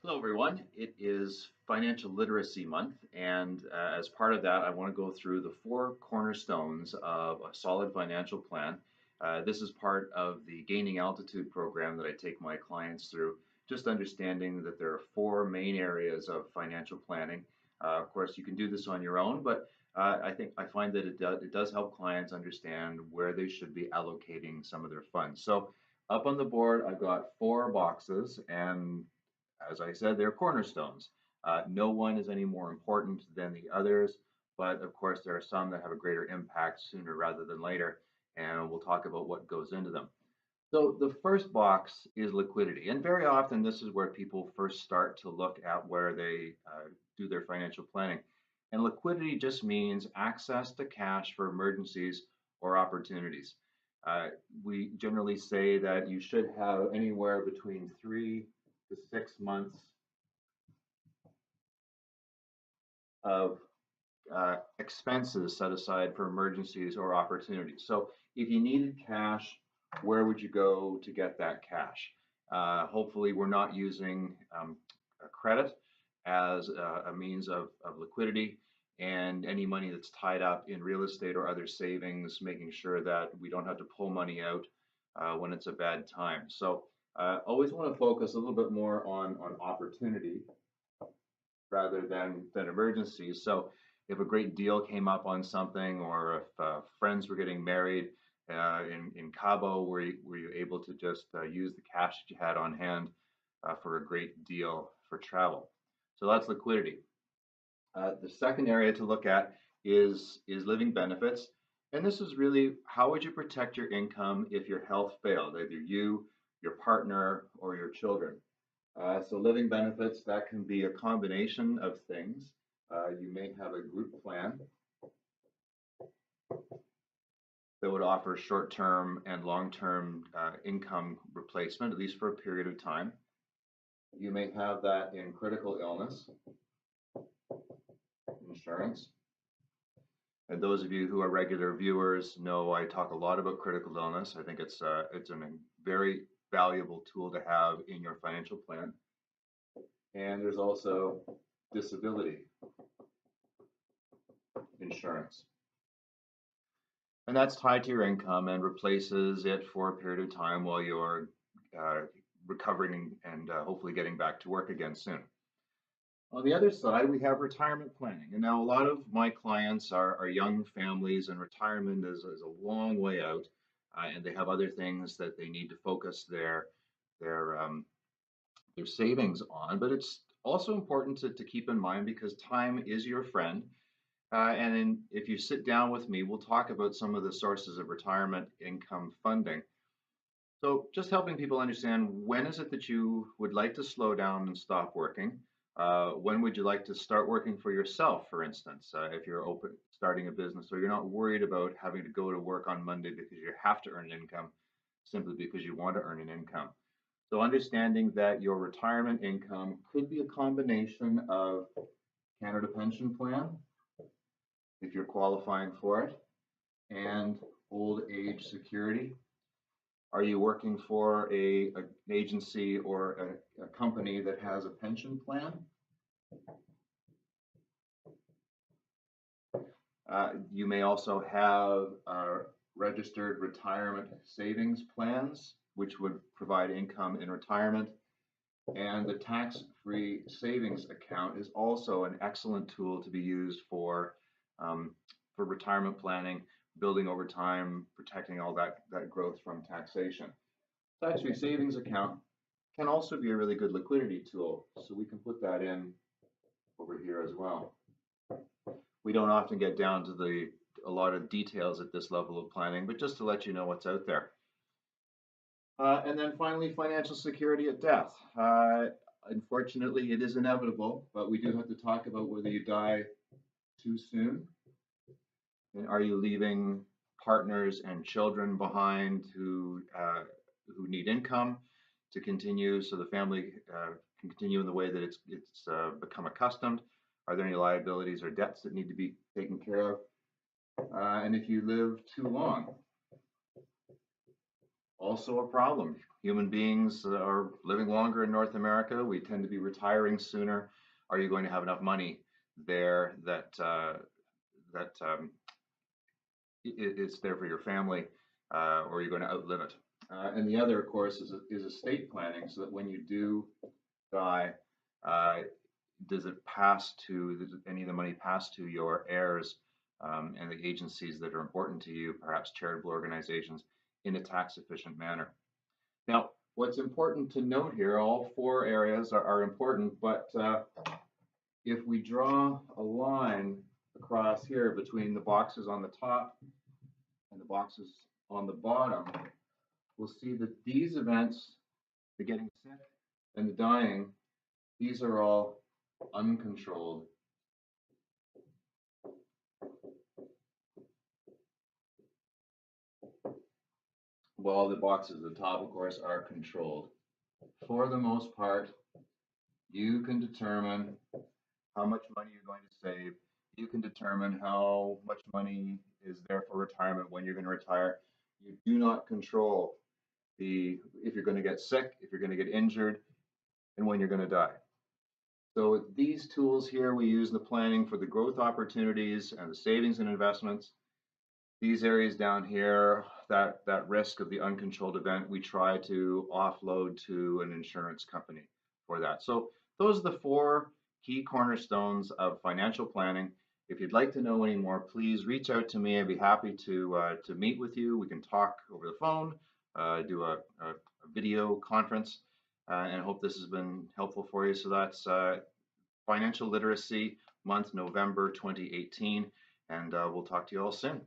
Hello, everyone. It is Financial Literacy Month, and as part of that, I want to go through the four cornerstones of a solid financial plan. This is part of the Gaining Altitude program that I take my clients through, just understanding that there are four main areas of financial planning. Of course, you can do this on your own, but I find that it does help clients understand where they should be allocating some of their funds. So, up on the board, I've got four boxes, and as I said, they're cornerstones. No one is any more important than the others, but of course, there are some that have a greater impact sooner rather than later, and we'll talk about what goes into them. So, the first box is liquidity, and very often this is where people first start to look at where they do their financial planning. And liquidity just means access to cash for emergencies or opportunities. Uh, we generally say that you should have anywhere between 3 to 6 months of expenses set aside for emergencies or opportunities. So if you needed cash, where would you go to get that cash? Hopefully, we're not using a credit as a means of liquidity, and any money that's tied up in real estate or other savings, making sure that we don't have to pull money out when it's a bad time. So always want to focus a little bit more on opportunity rather than emergencies. So if a great deal came up on something, or if friends were getting married in Cabo, were you able to just use the cash that you had on hand for a great deal for travel? So that's liquidity. The second area to look at is living benefits, and this is really how would you protect your income if your health failed, either you, your partner, or your children. So living benefits, that can be a combination of things. You may have a group plan that would offer short-term and long-term income replacement, at least for a period of time. You may have that in critical illness insurance. And those of you who are regular viewers know I talk a lot about critical illness. I think it's a very valuable tool to have in your financial plan. And there's also disability insurance. And that's tied to your income and replaces it for a period of time while you're recovering and hopefully getting back to work again soon. On the other side, we have retirement planning. And now a lot of my clients are young families, and retirement is a long way out, and they have other things that they need to focus their their savings on. But it's also important to keep in mind, because time is your friend. If you sit down with me, we'll talk about some of the sources of retirement income funding. So just helping people understand, when is it that you would like to slow down and stop working? When would you like to start working for yourself, for instance, if you're starting a business, or you're not worried about having to go to work on Monday because you have to earn income, simply because you want to earn an income. So understanding that your retirement income could be a combination of Canada Pension Plan, if you're qualifying for it, and old age security. Are you working for an agency or a company that has a pension plan? You may also have registered retirement savings plans, which would provide income in retirement. And the tax-free savings account is also an excellent tool to be used for retirement planning, building over time, protecting all that growth from taxation. Tax-free savings account can also be a really good liquidity tool, so we can put that in over here as well. We don't often get down to a lot of details at this level of planning, but just to let you know what's out there. And then finally, financial security at death. Unfortunately, it is inevitable, but we do have to talk about whether you die too soon. And are you leaving partners and children behind who need income to continue, so the family can continue in the way that it's become accustomed? Are there any liabilities or debts that need to be taken care of? And if you live too long, Also a problem. Human beings are living longer in North America. We tend to be retiring sooner. Are you going to have enough money there that it's there for your family, or are you going to outlive it? And the other, of course, is estate planning, so that when you do die, uh, does it pass to, does any of the money pass to your heirs, and the agencies that are important to you, perhaps charitable organizations, in a tax efficient manner? Now, what's important to note here, all four areas are important, but if we draw a line across here between the boxes on the top and the boxes on the bottom, we'll see that these events, the getting sick and the dying, these are all uncontrolled. While the boxes at the top, of course, are controlled. For the most part, you can determine how much money you're going to save. You can determine how much money is there for retirement, when you're going to retire. You do not control if you're going to get sick, if you're going to get injured, and when you're going to die. So these tools here we use in the planning for the growth opportunities and the savings and investments. These areas down here, that risk of the uncontrolled event, we try to offload to an insurance company for that. So those are the four key cornerstones of financial planning. If you'd like to know any more, please reach out to me. I'd be happy to meet with you. We can talk over the phone, do a video conference, and I hope this has been helpful for you. So that's Financial Literacy Month, November 2018, and we'll talk to you all soon.